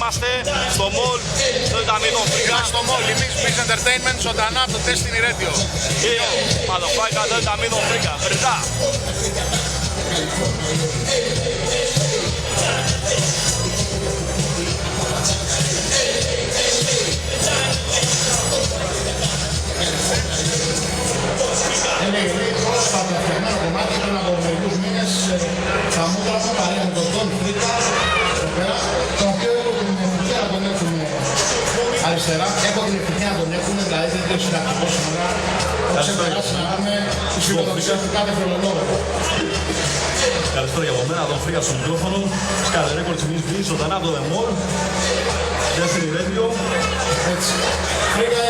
είμαστε στο mall του Ταμείδων Φρίγκα. Στο mall, εμείς Biz Entertainment, ζωντανά από το Destiny Radio. Motherfucker, του Ταμείδων Φρίγκα. Φρυγά. Πρόσφατα φτιαγμένο κομμάτι πριν από μερικούς μήνες θα μου έγραφα παρέα με τον Don Fricka εδώ πέρα, τον οποίο έχω την ευτυχία να τον έχουμε αριστερά, έχω την ευτυχία να τον έχουμε, δηλαδή δεν είναι συντακτικό σήμερα, έχω ξεπεράσει να πούμε τη φιλοδοξία του κάθε φιλολόγου. Καλησπέρα για από μένα, Don Fricka στο μικρόφωνο, Sky Records Miss B, ζωντανά από το The Mall, Destiny Radio. Έτσι. Fricka,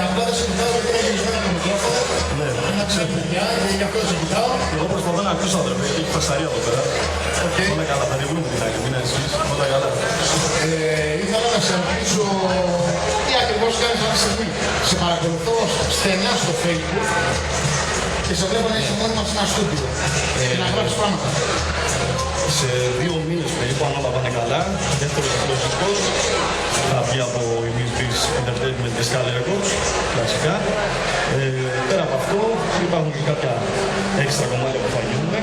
απλά δεν σε κοιτάω γιατί είναι γυρισμένα το μικρόφωνο. Ένα ξέρω παιδιά, γι' αυτό σε κοιτάω. Εγώ προσπαθώ να ακούσω αδερφέ, γιατί έχει φασαρία εδώ πέρα. Όλα καλά, θα ανεβούμε την άκρη, μην εσείς, όλα καλά. Ήθελα να σε ρωτήσω τι ακριβώς κάνεις αυτή τη στιγμή. Σε παρακολουθώ στενά στο Facebook και σε βλέπω να είσαι μόνιμα σε ένα στούντιο και να γράφεις πράγματα. Σε 2 μήνες περίπου, αν όλα πάνε καλά, δεύτερος δικός θα βγει από η Miss Biz Entertainment και Sky Records, κλασικά. Πέρα από αυτό, υπάρχουν και κάποια έξτρα κομμάτια που θα γίνουν,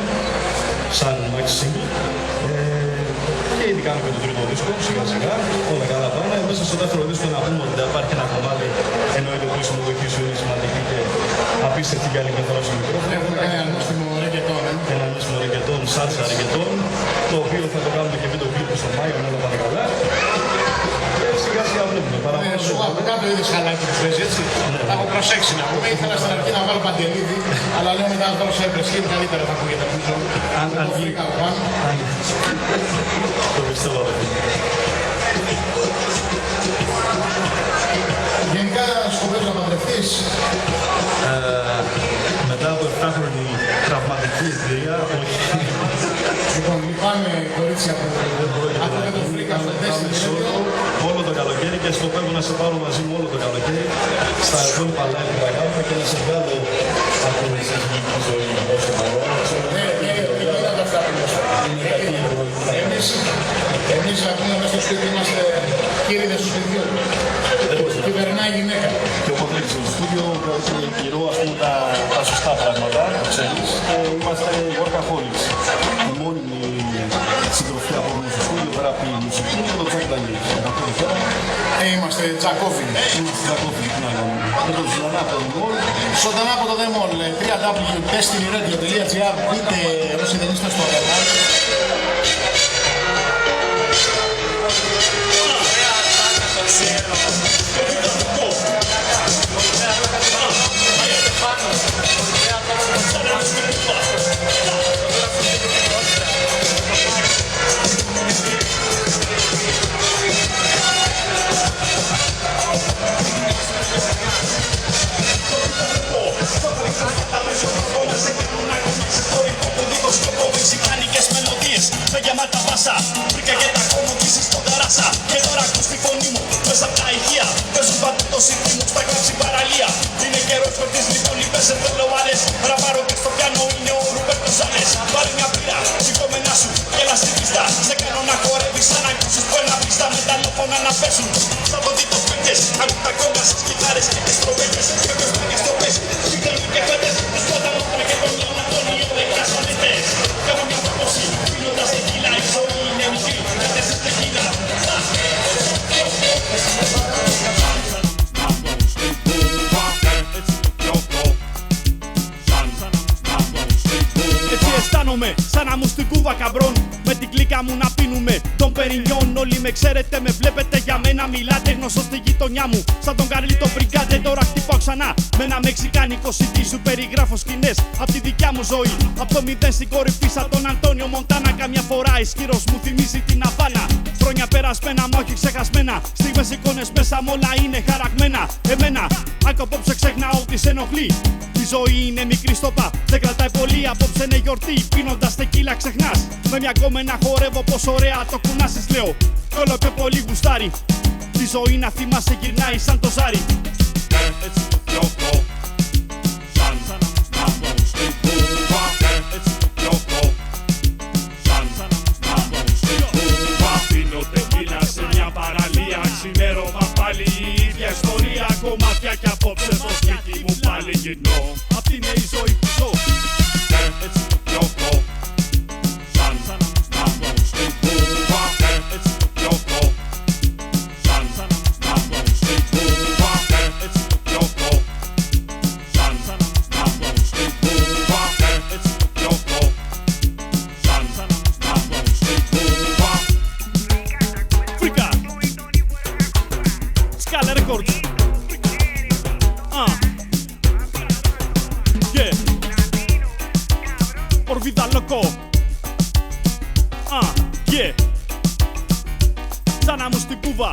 σαν maxi single. Και ήδη κάνουμε και το τρίτο δίσκο, σιγά σιγά, όλα καλά πάνε. Μέσα στο δεύτερο δίσκο να πούμε ότι θα υπάρχει ένα κομμάτι, εννοείται που η συμμετοχή σου είναι σημαντική και απίστευτη για άλλη μεθόδο στο μικρόφωνο. Έχουμε κάνει ένα νόστιμο ρεγκετόν, ένα νόστιμο ρεγκετόν, σάλτσα ρεγκετόν, το οποίο θα το κάνουμε και βίντεο κλιπ στο Μάιο, όλα πάνε καλά. Και σιγά σιγά βλέπουμε. Σου από κάτω είδες χαλάκι που παίζει, έτσι. Θα έχω προσέξει να πούμε. Ήθελα στην αρχή να βάλω Παντελίδη, αλλά λέω μετά να βάλω Cypress Hill, καλύτερα θα ακούγεται πίσω. Αν βγει. Το πιστεύω. Γενικά σκοπεύεις να παντρευτείς? Μετά από 7χρονη τραυματική εμπειρία, όχι. Λοιπόν, λυπάμαι κορίτσια που ακούτε τον Fricka στο Destiny Radio. Όλο το καλοκαίρι και σκοπεύω να σε πάρω μαζί μου όλο το καλοκαίρι στα υπόλοιπα live που θα κάνουμε και να σε βγάλω από τη συζητική ζωή όσο παρόν. Είναι αυτά που εμείς να πούμε μέσα στο σπίτι είμαστε κύριδες του σπιτιού. Κυβερνάει η γυναίκα. Και όποτε έρχεσαι στο στούντιο είναι καιρό τα σωστά πράγματα, ξέρεις. Είμαστε workaholics. Η μόνιμη συντροφιά που έχουμε στο στούντιο πέρα από τη μουσική είναι το Jack Daniels. Είμαστε Τζακόβιν. Είμαστε Τζακόβιν, τι να κάνουμε. Με το ζωντανά από το The Mall. Ζωντανά από το The Mall, www.destinyradio.gr. Μπείτε όσοι δεν είστε στο κανάλι. Μεξικάνικες μελωδίες με γεμάτα μπάσα. Βρήκα και τα κομμωτήσεις στον ταράσα. Και τώρα ακούς τη φωνή μου μέσα απ' τα ηχεία. Παίζουν πάντα το CD μου στα κλαψη παραλία. Είναι καιρός φορτής λοιπόν λίπες ενθελοάρες. Ραπάρω και στο πιάνο είναι ο Ρουπέρτος Άλλες. Πάρε μια πύρα, σηκώμενα σου και έλα στη πίστα. Σε κάνω να χορεύεις σαν να ακούσεις που ένα πίστα με τα λόφωνα να πέσουν. Στα δοντίτος πέντες, ακούν τα κόμμα στις κιθάρες και τις τροβέκες. Και ποιος πάει και στο πες, συγχαρούν και φέτες. Τους πάντα μόχρα και τον μυαλό τον ήλιο δεν κασονετές. Κάνω μια proposi, πίνοντας τεκίλα, η ζωή είναι μικρή, κατέσεις τεκίλα. Έτσι αισθάνομαι σαν να μου στην Κούβα καμπρών. Με την κλίκα μου να πίνουμε τον Περινιόν. Όλοι με ξέρετε, με βλέπετε, για μένα μιλάτε. Γνωστό στη γειτονιά μου, σαν τον Καρλίτο Μπριγκάντε. Τώρα χτυπάω ξανά με ένα μεξικάνικο CD. Σου περιγράφω σκηνές απ' τη δικιά μου ζωή. Απ' το μηδέν στην κορυφή, σαν τον Αντώνιο Μοντάνα. Καμιά φορά ισχυρός μου θυμίζει την Αβάνα. Χρόνια περασμένα, μα όχι ξεχασμένα. Στιγμές εικόνες μέσα μ' όλα είναι χαραγμένα. Εμένα, άκου απόψε ξεχνάω τι σε ενοχλεί. Η ζωή είναι μικρή στοπά, δεν κρατάει πολύ. Απόψε είναι γιορτή, πίνοντας τεκίλα ξεχνάς. Με μια κόμενα χορεύω πως ωραία το κουνάσεις λέω. Κι όλο πιο πολύ γουστάρι. Τη ζωή να θυμάσαι γυρνάει σαν το ζάρι. Έτσι το πιόκο. Σαν να μου στραβώ στην Κούβα. Έτσι το πιόκο. Σαν να μου στραβώ στην Κούβα. Πίνω τεκίλα σε μια παραλία. κοινό. Αυτή είναι η ζωή που ζω. Έτσι το πιωτό. Σαν να μπω στην Κούβα. Έτσι το πιωτό. Σαν να μπω στην Κούβα. Έτσι το πιωτό. Σαν να μπω στην Κούβα. Έτσι το πιωτό. Σαν να μπω στην Κούβα. Φρίκα. Σκάλα Records. Por vida loco. Yeah. Σαν να μου στην Κούβα.